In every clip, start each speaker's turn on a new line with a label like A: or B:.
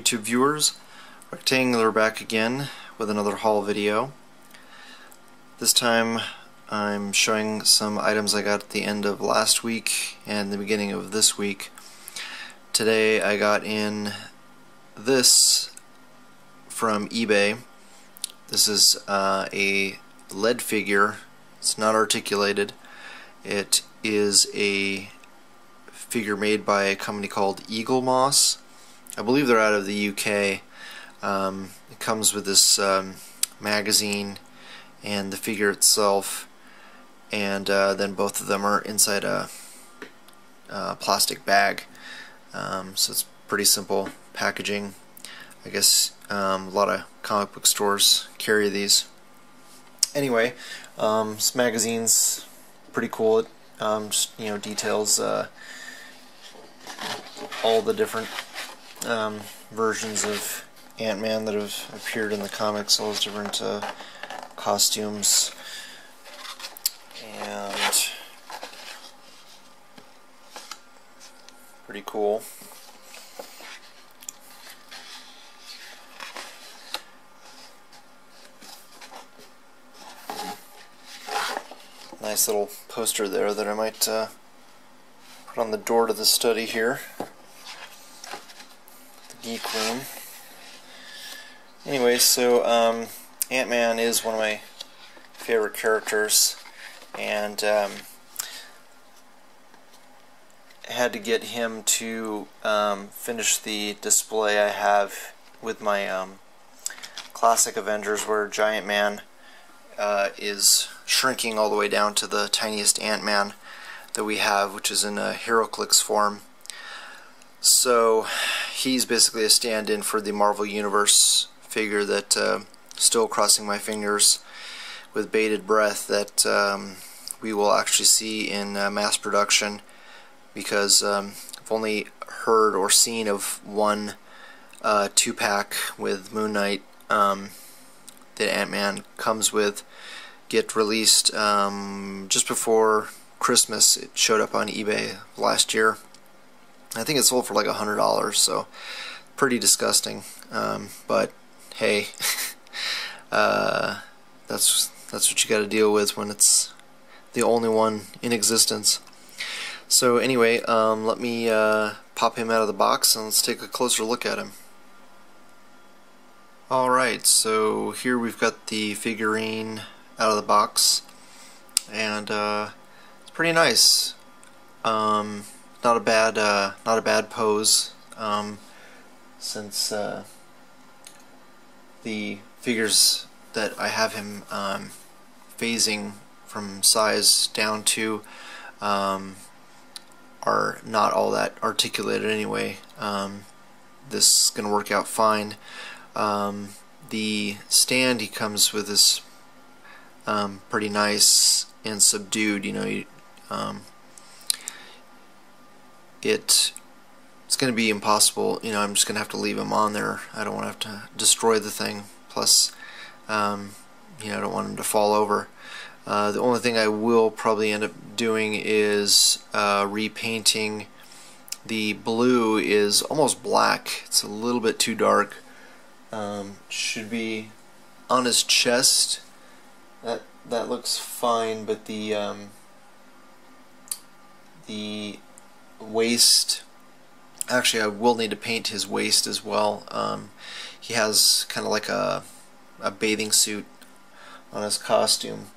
A: YouTube viewers, Rectangular back again with another haul video. This time I'm showing some items I got at the end of last week and the beginning of this week. Today I got in this from eBay. This is a lead figure. It's not articulated. It is a figure made by a company called Eaglemoss. I believe they're out of the UK. It comes with this magazine and the figure itself, and then both of them are inside a plastic bag. So it's pretty simple packaging. I guess a lot of comic book stores carry these. Anyway, this magazine's pretty cool. It just, details all the different versions of Ant-Man that have appeared in the comics, all those different costumes, and pretty cool. Nice little poster there that I might put on the door to the study here, the geek room. Anyway, so Ant-Man is one of my favorite characters, and I had to get him to finish the display I have with my classic Avengers, where Giant Man is shrinking all the way down to the tiniest Ant-Man that we have, which is in a HeroClix form. So he's basically a stand-in for the Marvel Universe figure that still crossing my fingers with bated breath that we will actually see in mass production, because I've only heard or seen of one 2-pack with Moon Knight that Ant-Man comes with get released just before Christmas. It showed up on eBay last year. I think it sold for like $100, so pretty disgusting. But hey, that's what you got to deal with when it's the only one in existence. So anyway, let me pop him out of the box and let's take a closer look at him. Alright, so here we've got the figurine out of the box, and it's pretty nice. Not a bad pose, since the figures that I have him phasing from size down to are not all that articulated anyway. This is going to work out fine. The stand he comes with is pretty nice and subdued. It's going to be impossible. I'm just going to have to leave him on there. I don't want to have to destroy the thing. Plus, I don't want him to fall over. The only thing I will probably end up doing is repainting. The blue is almost black. It's a little bit too dark. Should be on his chest. That looks fine, but the waist, actually I will need to paint his waist as well. He has kind of like a bathing suit on his costume,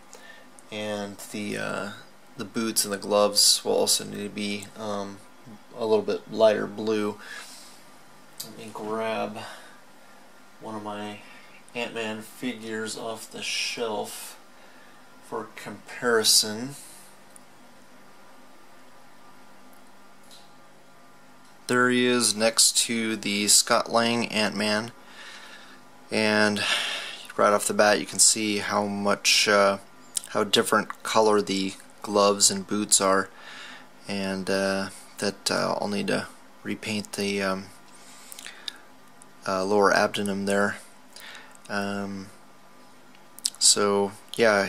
A: and the boots and the gloves will also need to be a little bit lighter blue. Let me grab one of my Ant-Man figures off the shelf for comparison. There he is next to the Scott Lang Ant-Man, and right off the bat you can see how much how different color the gloves and boots are, and that I'll need to repaint the lower abdomen there. So yeah,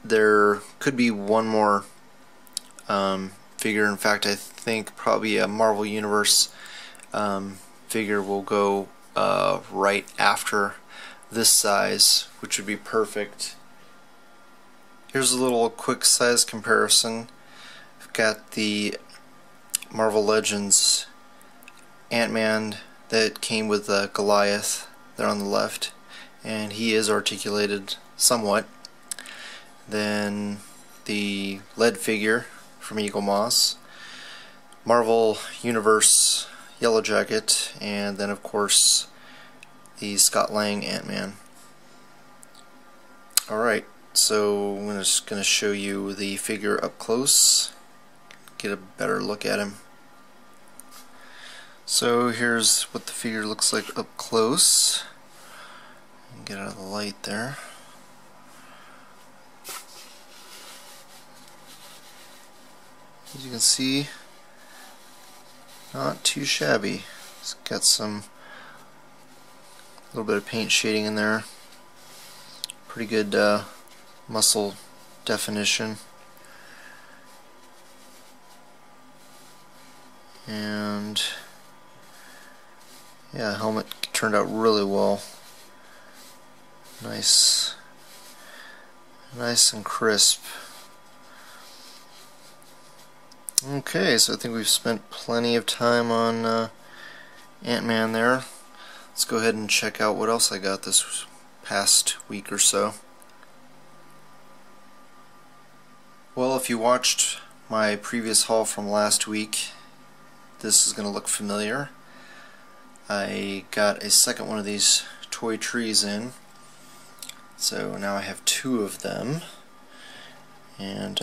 A: there could be one more figure. In fact, I think probably a Marvel Universe figure will go right after this size, which would be perfect. Here's a little quick size comparison. I've got the Marvel Legends Ant-Man that came with Goliath there on the left, and he is articulated somewhat. Then the lead figure from Eaglemoss, Marvel Universe Yellow Jacket, and then of course the Scott Lang Ant-Man. Alright, so I'm just going to show you the figure up close, get a better look at him. So here's what the figure looks like up close. Get out of the light there. As you can see, not too shabby. It's got some little bit of paint shading in there. Pretty good muscle definition. And yeah, helmet turned out really well. Nice and crisp. Okay, so I think we've spent plenty of time on Ant-Man there. Let's go ahead and check out what else I got this past week or so. Well, if you watched my previous haul from last week, this is going to look familiar. I got a second one of these toy trees in, so now I have two of them, and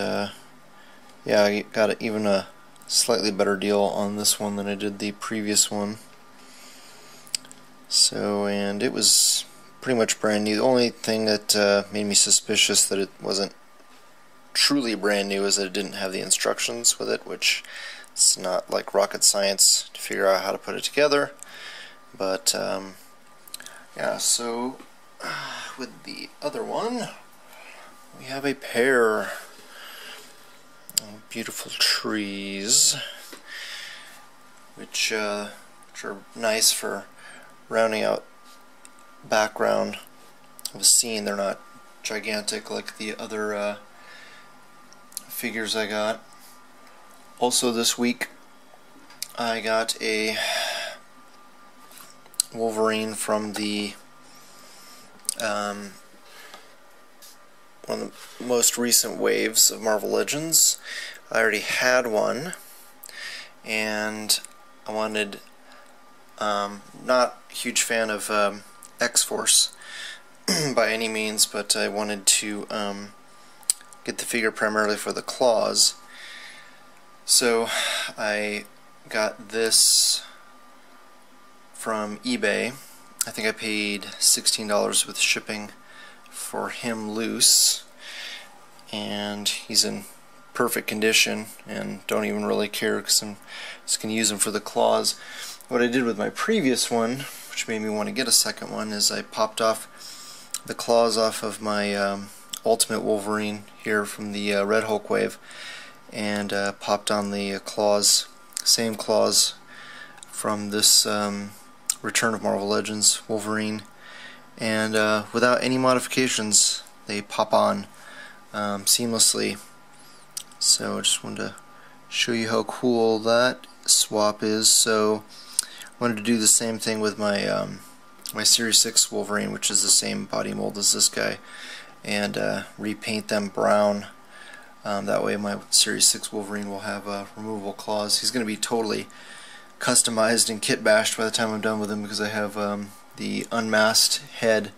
A: yeah, I got even a slightly better deal on this one than I did the previous one. So, and it was pretty much brand new. The only thing that made me suspicious that it wasn't truly brand new is that it didn't have the instructions with it, which it's not like rocket science to figure out how to put it together. But yeah, so with the other one, we have a pair of beautiful trees, which are nice for rounding out background of a scene. They're not gigantic like the other figures I got. Also this week I got a Wolverine from the one of the most recent waves of Marvel Legends. I already had one, and I wanted, not a huge fan of X-Force by any means, but I wanted to get the figure primarily for the claws. So I got this from eBay. I think I paid $16 with shipping for him loose, and he's in perfect condition and don't even really care because I'm just going to use him for the claws. What I did with my previous one, which made me want to get a second one, is I popped off the claws off of my Ultimate Wolverine here from the Red Hulk wave, and popped on the claws, same claws from this Return of Marvel Legends Wolverine, and without any modifications they pop on seamlessly. So I just wanted to show you how cool that swap is. So I wanted to do the same thing with my my Series 6 Wolverine, which is the same body mold as this guy, and repaint them brown. That way my Series 6 Wolverine will have removable claws. He's going to be totally customized and kit bashed by the time I'm done with him, because I have the unmasked head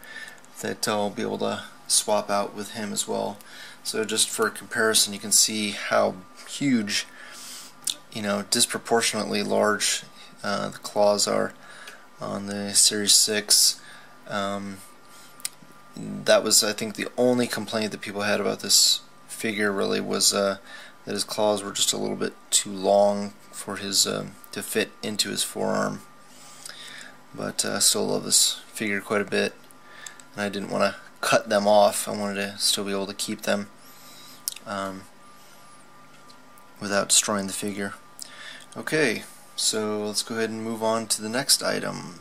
A: that I'll be able to swap out with him as well. So just for comparison, you can see how huge, you know, disproportionately large the claws are on the Series 6. That was, I think, the only complaint that people had about this figure really was that his claws were just a little bit too long for his to fit into his forearm. But I still love this figure quite a bit, and I didn't want to cut them off. I wanted to still be able to keep them without destroying the figure. Okay, so let's go ahead and move on to the next item.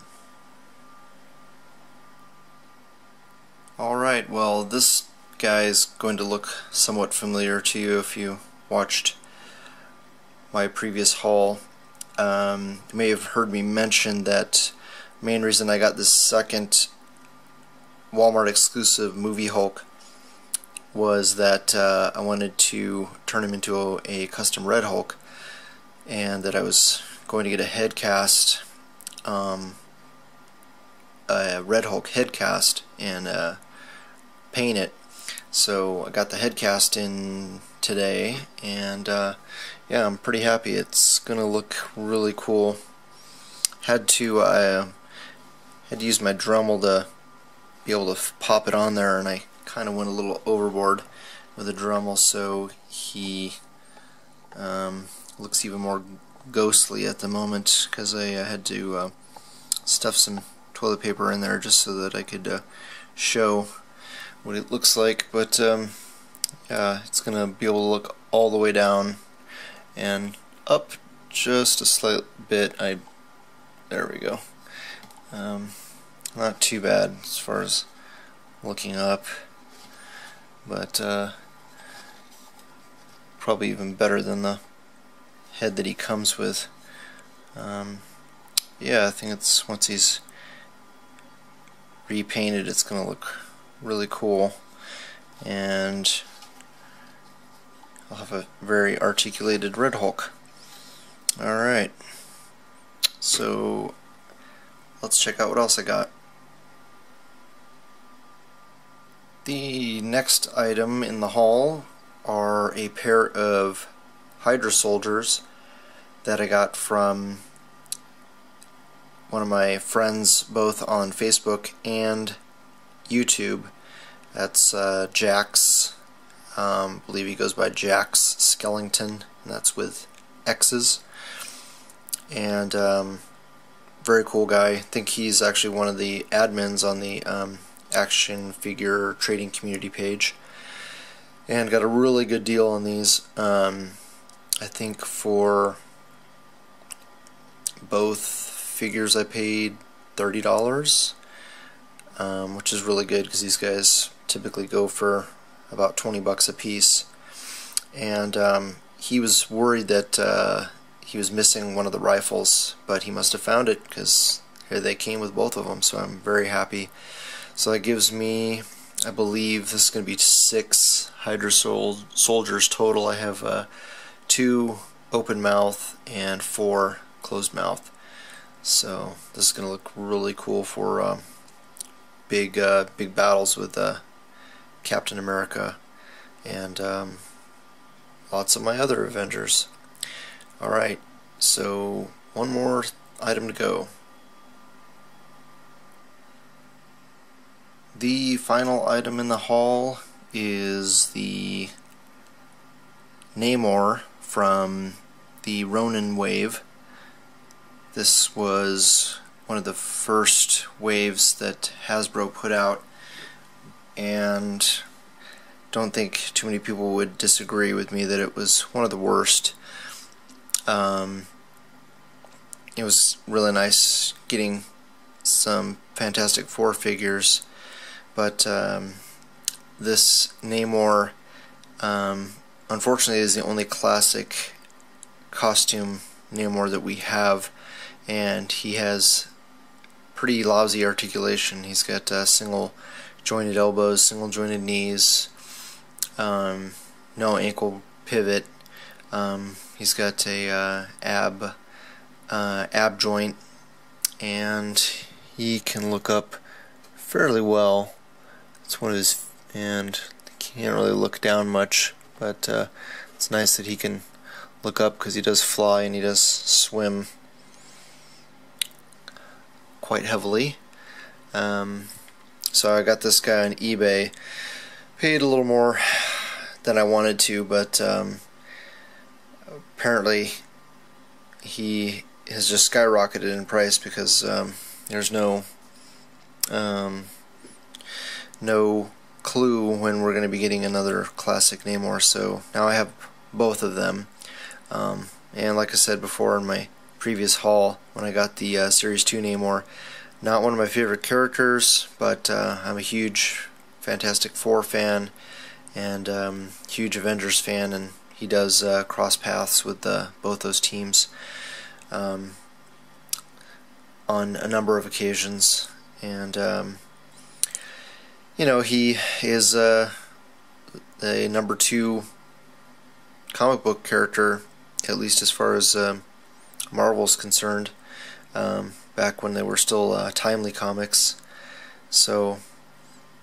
A: Alright, well, this guy is going to look somewhat familiar to you if you watched my previous haul. You may have heard me mention that the main reason I got this second Walmart exclusive movie Hulk was that I wanted to turn him into a custom Red Hulk, and that I was going to get a head cast, a Red Hulk head cast, and paint it. So I got the head cast in today, and yeah, I'm pretty happy. It's gonna look really cool. Had to use my Dremel to be able to pop it on there, and I kind of went a little overboard with the Dremel, so he looks even more ghostly at the moment because I had to stuff some toilet paper in there just so that I could show what it looks like. But yeah, it's gonna be able to look all the way down and up just a slight bit. There we go. Not too bad as far as looking up, but probably even better than the head that he comes with. Yeah, I think it's, once he's repainted, it's gonna look really cool, and I'll have a very articulated Red Hulk. Alright, so let's check out what else I got. The next item in the haul are a pair of Hydra Soldiers that I got from one of my friends, both on Facebook and YouTube. That's Jaxx. I believe he goes by Jaxx Skillington, and that's with X's. And very cool guy. I think he's actually one of the admins on the action figure trading community page, and got a really good deal on these. I think for both figures I paid $30, which is really good because these guys typically go for about 20 bucks a piece. And he was worried that he was missing one of the rifles, but he must have found it because here they came with both of them, so I'm very happy. So that gives me, I believe this is going to be 6 Hydra Soldiers total. I have 2 open mouth and 4 closed mouth. So this is going to look really cool for big battles with Captain America and lots of my other Avengers. Alright, so one more item to go. The final item in the haul is the Namor from the Ronan wave. This was one of the first waves that Hasbro put out, and don't think too many people would disagree with me that it was one of the worst. It was really nice getting some Fantastic Four figures, but this Namor unfortunately is the only classic costume Namor that we have, and he has pretty lousy articulation. He's got single jointed elbows, single jointed knees, no ankle pivot. He's got a ab joint, and he can look up fairly well. It's one of his, and he can't really look down much, but it's nice that he can look up because he does fly and he does swim quite heavily. So I got this guy on eBay, paid a little more than I wanted to, but apparently he has just skyrocketed in price because there's no clue when we're going to be getting another classic Namor, so now I have both of them. And like I said before in my previous haul, when I got the Series 2 Namor, not one of my favorite characters, but I'm a huge Fantastic Four fan and huge Avengers fan, and he does cross paths with both those teams on a number of occasions. And you know, he is the number 2 comic book character, at least as far as Marvel's concerned, back when they were still Timely Comics. So,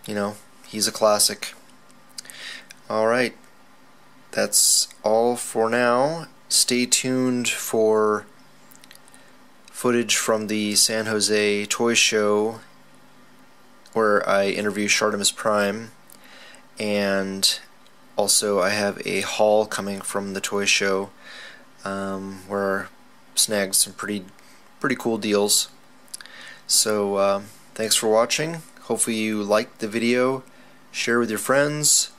A: you know, he's a classic. Alright, that's all for now. Stay tuned for footage from the San Jose Toy Show where I interview Shartimus Prime, and also I have a haul coming from the toy show where I snagged some pretty cool deals. So thanks for watching. Hopefully you liked the video. Share with your friends,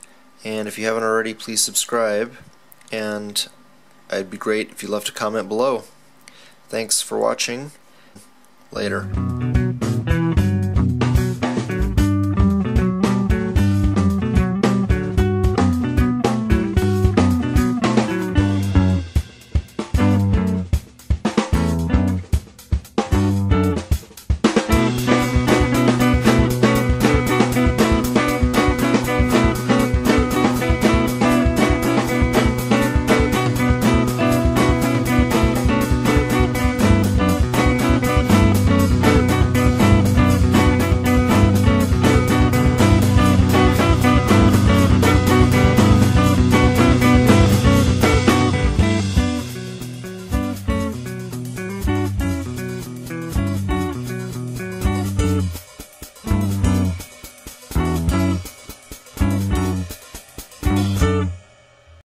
A: and if you haven't already, please subscribe, and it'd be great if you left a comment below. Thanks for watching. Later.